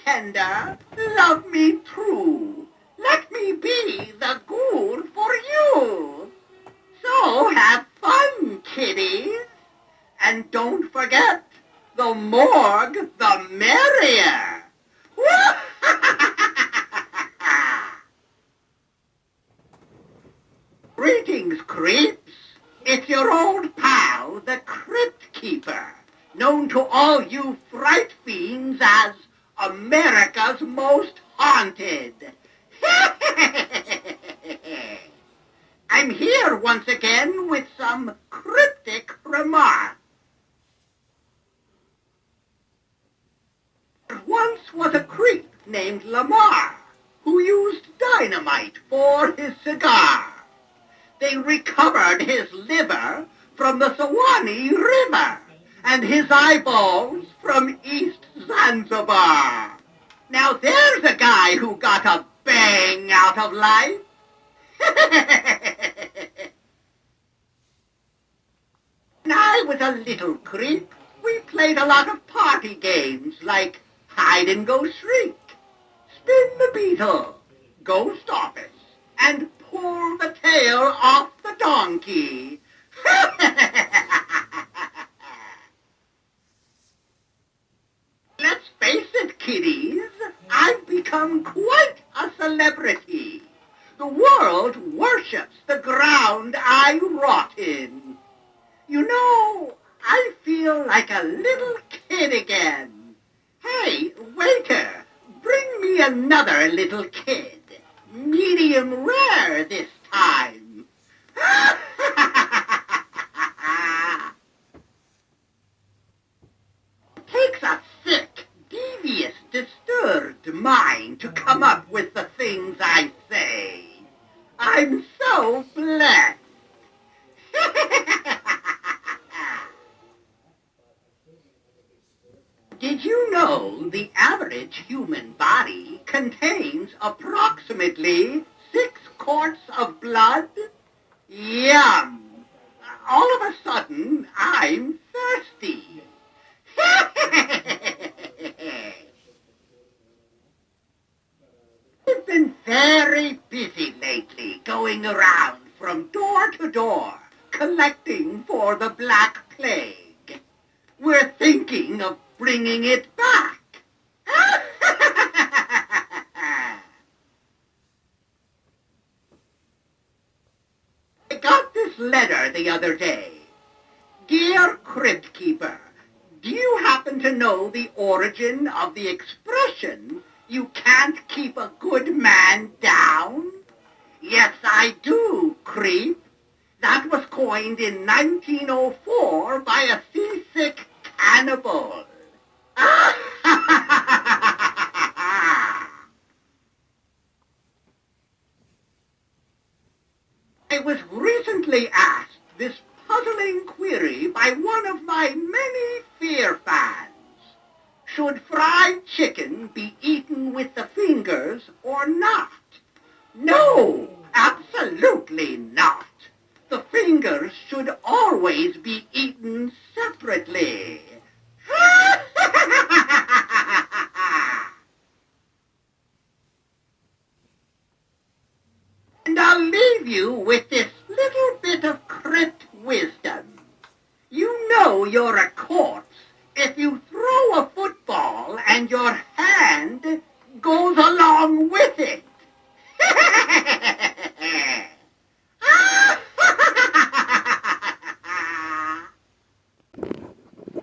tender, love me true. Let me be the ghoul for you. So have fun, kiddies. And don't forget, the morgue, the merrier. Greetings, creeps. It's your old pal, the Crypt Keeper, known to all you fright fiends as America's most haunted. I'm here once again with some cryptic remarks. There once was a creep named Lamar who used dynamite for his cigar. They recovered his liver from the Sawani River and his eyeballs from East Zanzibar. Now there's a guy who got a bang out of life. When I was a little creep, we played a lot of party games like hide and go shriek, spin the beetle, ghost office, and pull the tail off the donkey. Let's face it, kiddies, I've become quite a celebrity. The world worships the ground I rot in. You know, I feel like a little kid again. Hey, waiter, bring me another little kid. Medium rare this time. It takes a sick, devious, disturbed mind to come up with the things I say. I'm so blessed. Did you know the average human body contains approximately 6 quarts of blood? Yum! All of a sudden, I'm thirsty. I've been very busy lately going around from door to door collecting for the Black Plague. We're thinking of bringing it back. I got this letter the other day. Dear Crypt Keeper, do you happen to know the origin of the expression, "You can't keep a good man down"? Yes, I do, creep. That was coined in 1904 by a seasick cannibal. I was recently asked this puzzling query by one of my many fear fans. Should fried chicken be eaten with the fingers or not? No, absolutely not. The fingers should always be eaten separately. And I'll leave you with this little bit of crypt wisdom. You know you're a corpse if you throw a football and your hand goes along with it.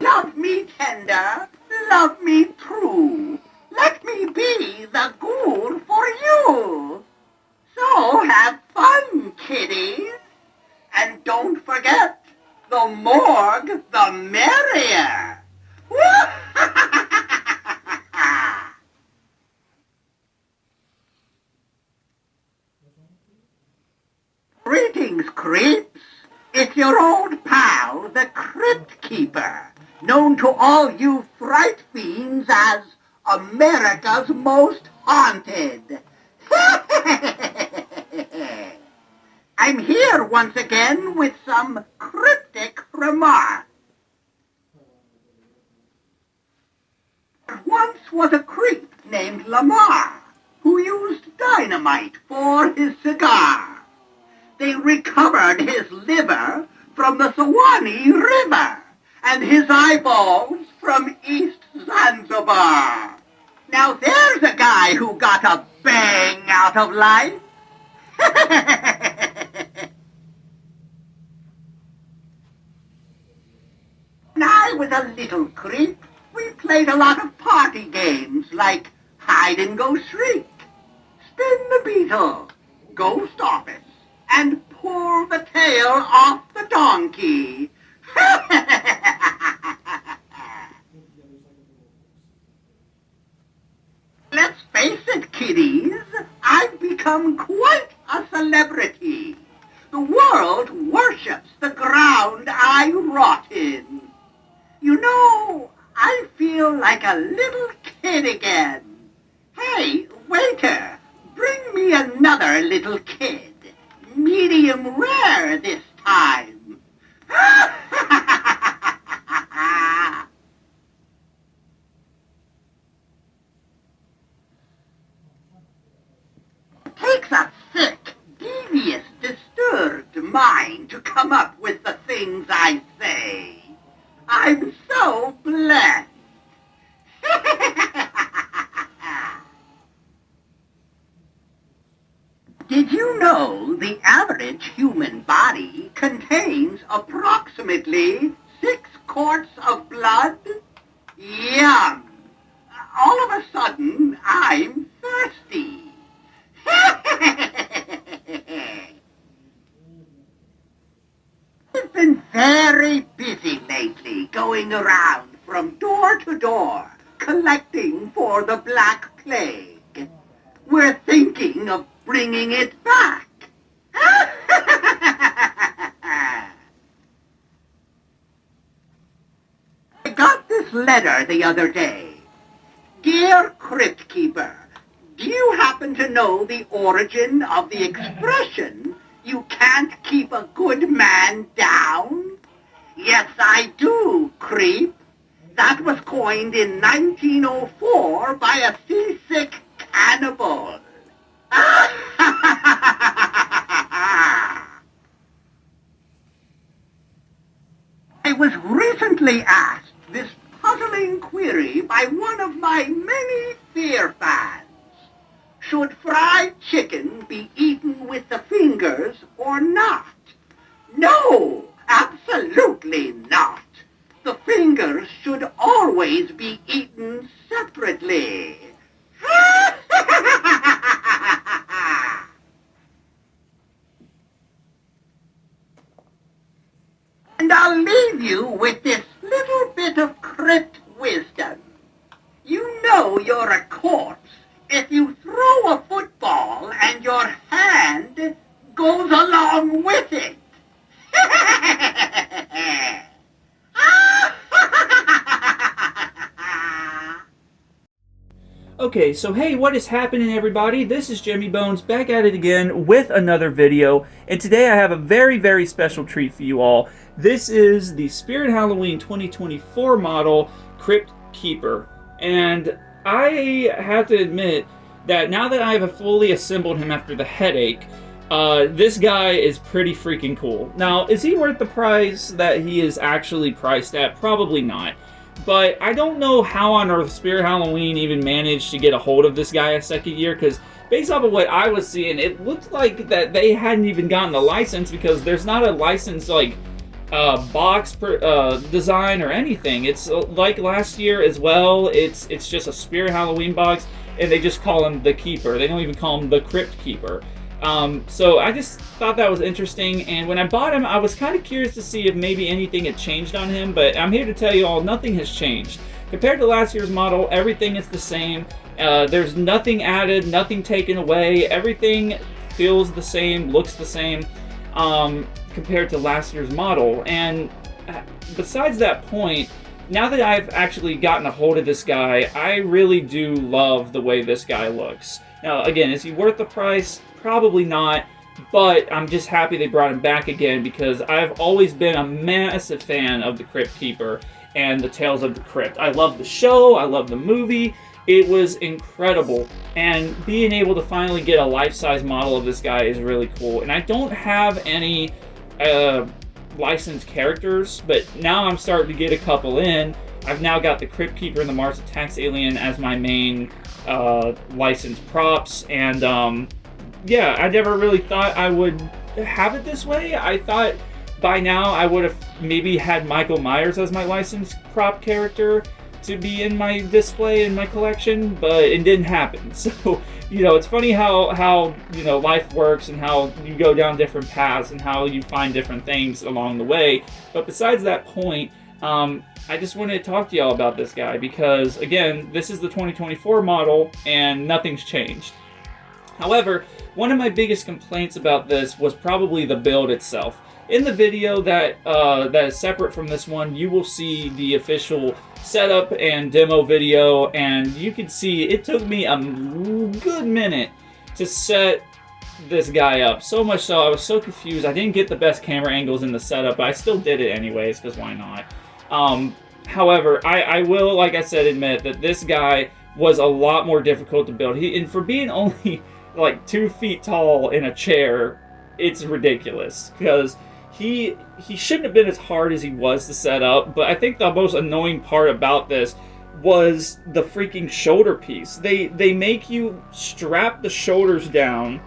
Love me tender, love me true. Let me be the ghoul for you. So have fun, kiddies. And don't forget, the morgue, the merrier. Greetings, creeps. It's your old pal, the Crypt Keeper, known to all you fright fiends as America's most haunted. I'm here once again with some cryptic remarks. There once was a creep named Lamar who used dynamite for his cigar. They recovered his liver from the Suwannee River and his eyeballs from East Zanzibar. Now there's a guy who got a bang out of life. When I was a little creep, we played a lot of party games like hide and go shriek, spin the beetle, ghost office, and pull the tail off the donkey. Let's face it, kiddies, I've become quite a celebrity. The world worships the ground I rot in. You know, I feel like a little kid again. Hey, waiter, bring me another little kid. Medium rare this time. Takes a sick, devious, disturbed mind to come up with the things I say. I'm so blessed. Did you know the average human body contains approximately 6 quarts of blood? Yum! All of a sudden, I'm thirsty. I've been very busy lately going around from door to door collecting for the Black Plague. We're thinking of bringing it back. I got this letter the other day. Dear Crypt Keeper, do you happen to know the origin of the expression, "You can't keep a good man down"? Yes, I do, creep. That was coined in 1904 by a seasick cannibal. I was recently asked this puzzling query by one of my many fear fans. Should fried chicken be eaten with the fingers or not? No, absolutely not. The fingers should always be eaten separately. And I'll leave you with this little bit of crypt wisdom. You know you're a corpse if you throw a football and your hand goes along with it. Okay, so hey, what is happening, everybody? This is Jimmy Bones back at it again with another video, and today I have a very, very special treat for you all. This is the Spirit Halloween 2024 model Crypt Keeper, and I have to admit that now that I have fully assembled him after the headache, this guy is pretty freaking cool. Now, is he worth the price that he is actually priced at? Probably not. But I don't know how on earth Spirit Halloween even managed to get a hold of this guy a second year, because based off of what I was seeing, it looked like that they hadn't even gotten the license, because there's not a license like box design or anything. It's like last year as well. It's just a Spirit Halloween box, and they just call him the Keeper. They don't even call him the Crypt Keeper. So I just thought that was interesting, and when I bought him, I was kind of curious to see if maybe anything had changed on him, but I'm here to tell you all, nothing has changed. Compared to last year's model, everything is the same. There's nothing added, nothing taken away. Everything feels the same, looks the same, compared to last year's model. And besides that point, now that I've actually gotten a hold of this guy, I really do love the way this guy looks. Now, again, is he worth the price? Probably not, but I'm just happy they brought him back again, because I've always been a massive fan of the Crypt Keeper and the Tales of the Crypt. I love the show, I love the movie, It was incredible, and being able to finally get a life-size model of this guy is really cool. And I don't have any licensed characters, but now I'm starting to get a couple in. I've now got the Crypt Keeper and the Mars Attacks Alien as my main licensed props, and yeah, I never really thought I would have it this way. I thought by now I would have maybe had Michael Myers as my licensed prop character to be in my display in my collection, but it didn't happen. So, you know, it's funny how you know, life works and how you go down different paths and how you find different things along the way. But besides that point, I just wanted to talk to y'all about this guy because, again, this is the 2024 model and nothing's changed. However, one of my biggest complaints about this was probably the build itself. In the video that is separate from this one, you will see the official setup and demo video, and you can see it took me a good minute to set this guy up. So much so, I was so confused. I didn't get the best camera angles in the setup, but I still did it anyways, because why not? However, I will, like I said, admit that this guy was a lot more difficult to build. And for being only like 2 feet tall in a chair, it's ridiculous, because he shouldn't have been as hard as he was to set up. But I think the most annoying part about this was the freaking shoulder piece. They make you strap the shoulders down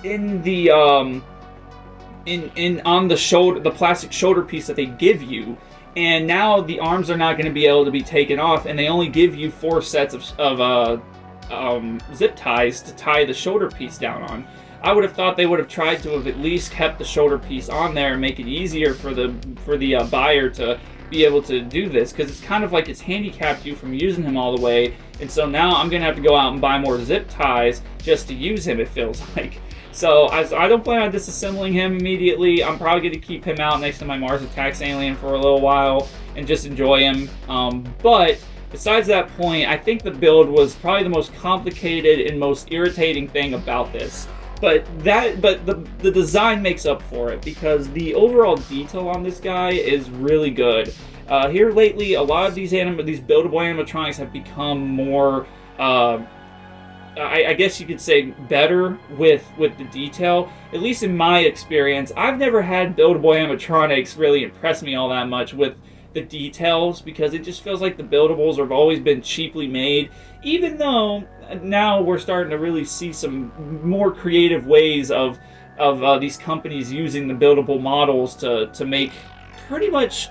in the on the shoulder, the plastic shoulder piece that they give you, and now the arms are not going to be able to be taken off, and they only give you 4 sets of zip ties to tie the shoulder piece down on. I would have thought they would have tried to have at least kept the shoulder piece on there and make it easier for the buyer to be able to do this, because it's kind of like it's handicapped you from using him all the way. And so now I'm going to have to go out and buy more zip ties just to use him, it feels like. So I don't plan on disassembling him immediately. I'm probably going to keep him out next to my Mars Attacks Alien for a little while and just enjoy him. But besides that point, I think the build was probably the most complicated and most irritating thing about this. But the design makes up for it, because the overall detail on this guy is really good. Here lately, a lot of these buildable animatronics have become more, I guess you could say, better with the detail. At least in my experience, I've never had buildable animatronics really impress me all that much with the details, because it just feels like the buildables have always been cheaply made, even though now we're starting to really see some more creative ways of these companies using the buildable models to make pretty much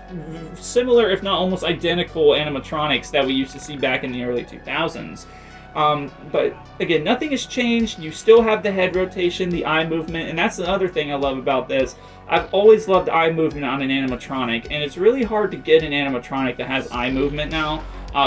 similar, if not almost identical, animatronics that we used to see back in the early 2000s. But again, nothing has changed. You still have the head rotation, the eye movement, and that's the other thing I love about this. I've always loved eye movement on an animatronic, and it's really hard to get an animatronic that has eye movement now.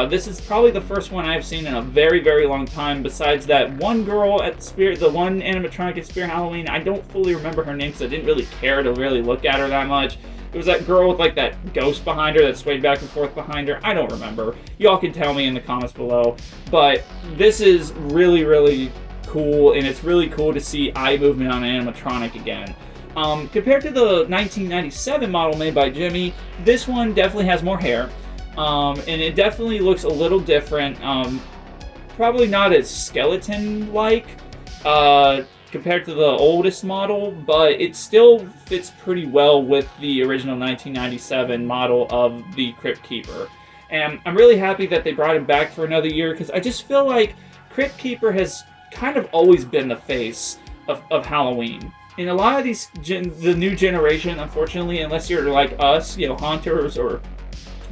This is probably the first one I've seen in a very, very long time, besides that one girl at the one animatronic at Spirit Halloween. I don't fully remember her name because I didn't really care to really look at her that much. It was that girl with like that ghost behind her that swayed back and forth behind her. I don't remember. Y'all can tell me in the comments below. But this is really, really cool, and it's really cool to see eye movement on an animatronic again. Compared to the 1997 model made by Jimmy, this one definitely has more hair. And it definitely looks a little different. Probably not as skeleton-like compared to the oldest model, but it still fits pretty well with the original 1997 model of the Crypt Keeper. And I'm really happy that they brought him back for another year, because I just feel like Crypt Keeper has kind of always been the face of Halloween. In a lot of the new generation, unfortunately, unless you're like us, you know, haunters or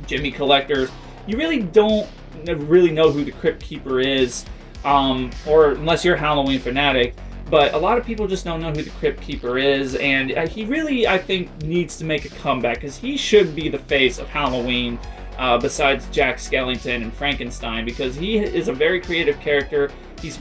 Jimmy collectors, you really don't really know who the Crypt Keeper is, or unless you're a Halloween fanatic. But a lot of people just don't know who the Crypt Keeper is, and he really, I think, needs to make a comeback, because he should be the face of Halloween, besides Jack Skellington and Frankenstein, because he is a very creative character. He's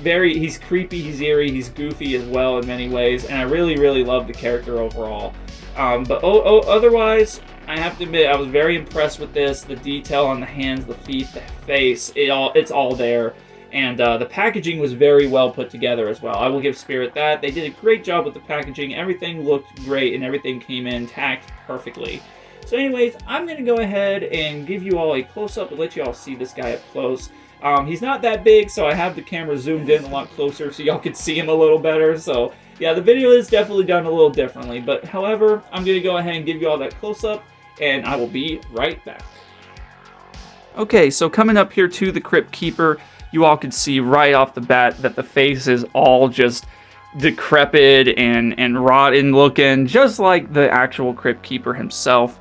creepy, he's eerie, he's goofy as well in many ways, and I really, really love the character overall. But otherwise, I have to admit, I was very impressed with this. The detail on the hands, the feet, the face, it's all there. And the packaging was very well put together as well. I will give Spirit that. They did a great job with the packaging. Everything looked great, and everything came in tacked perfectly. So anyways, I'm going to go ahead and give you all a close-up and let you all see this guy up close. He's not that big, so I have the camera zoomed in a lot closer so y'all can see him a little better. So yeah, the video is definitely done a little differently. But however, I'm going to go ahead and give you all that close-up, and I will be right back. Okay, so coming up here to the Crypt Keeper, you all can see right off the bat that the face is all just decrepit and rotten looking, just like the actual Crypt Keeper himself.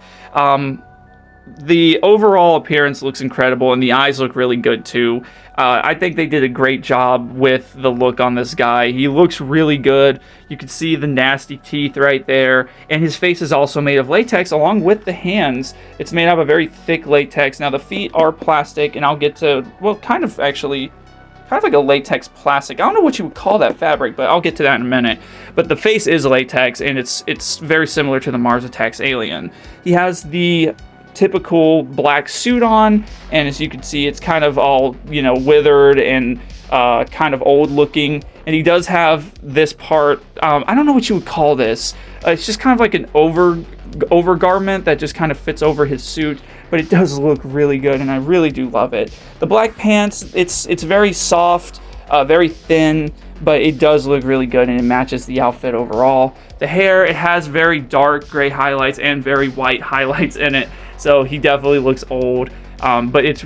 The overall appearance looks incredible, and the eyes look really good too. I think they did a great job with the look on this guy. He looks really good. You can see the nasty teeth right there, and his face is also made of latex along with the hands. It's made out of a very thick latex. Now the feet are plastic, and I'll get to, well, kind of like a latex plastic. I don't know what you would call that fabric, but I'll get to that in a minute. But the face is latex, and it's very similar to the Mars Attacks alien. He has the typical black suit on, and as you can see, it's kind of all, you know, withered and kind of old looking. And he does have this part, I don't know what you would call this. It's just kind of like an overgarment that just kind of fits over his suit, but it does look really good, and I really do love it. The black pants, it's very soft, very thin, but it does look really good, and it matches the outfit overall. The hair, it has very dark gray highlights and very white highlights in it, so he definitely looks old. But it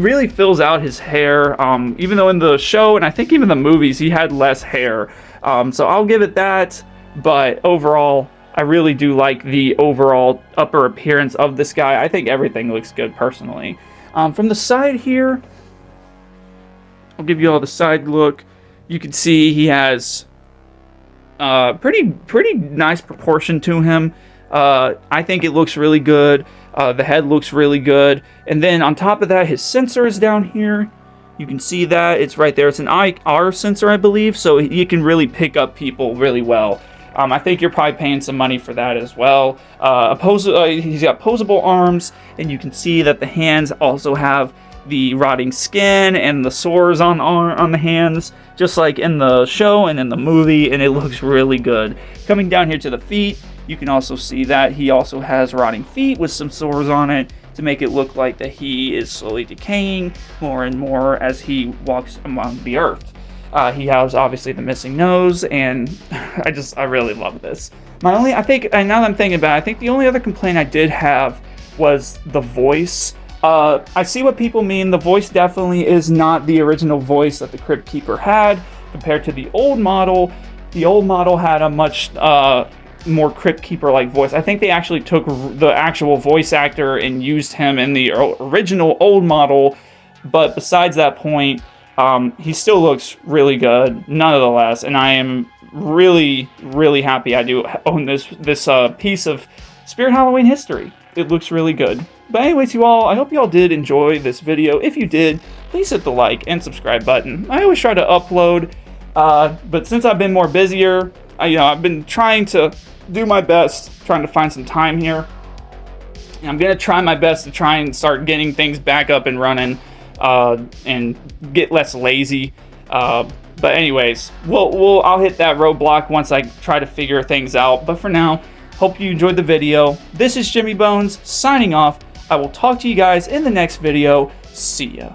really fills out his hair, even though in the show, and I think even the movies, he had less hair. So I'll give it that, but overall, I really do like the overall upper appearance of this guy. I think everything looks good, personally. From the side here, I'll give you all the side look. You can see he has pretty nice proportion to him. I think it looks really good. The head looks really good. And then on top of that, his sensor is down here. You can see that. It's right there. It's an IR sensor, I believe, so he can really pick up people really well. I think you're probably paying some money for that as well. He's got posable arms, and you can see that the hands also have the rotting skin and the sores on the hands, just like in the show and in the movie, and it looks really good. Coming down here to the feet, you can also see that he also has rotting feet with some sores on it to make it look like that he is slowly decaying more and more as he walks among the earth. He has obviously the missing nose, and I really love this. Now that I'm thinking about it, I think the only other complaint I did have was the voice. I see what people mean. The voice definitely is not the original voice that the Crypt Keeper had compared to the old model. The old model had a much more Crypt Keeper-like voice. I think they actually took the actual voice actor and used him in the original old model, but besides that point, he still looks really good, nonetheless, and I am really, really happy I do own this piece of Spirit Halloween history. It looks really good. But anyways, you all, I hope you all did enjoy this video. If you did, please hit the like and subscribe button. I always try to upload, but since I've been more busier, I've been trying to do my best, trying to find some time here. And I'm going to try my best to try and start getting things back up and running, and get less lazy. But anyways, I'll hit that roadblock once I try to figure things out. But for now, hope you enjoyed the video. This is Jimmy Bones signing off. I will talk to you guys in the next video. See ya.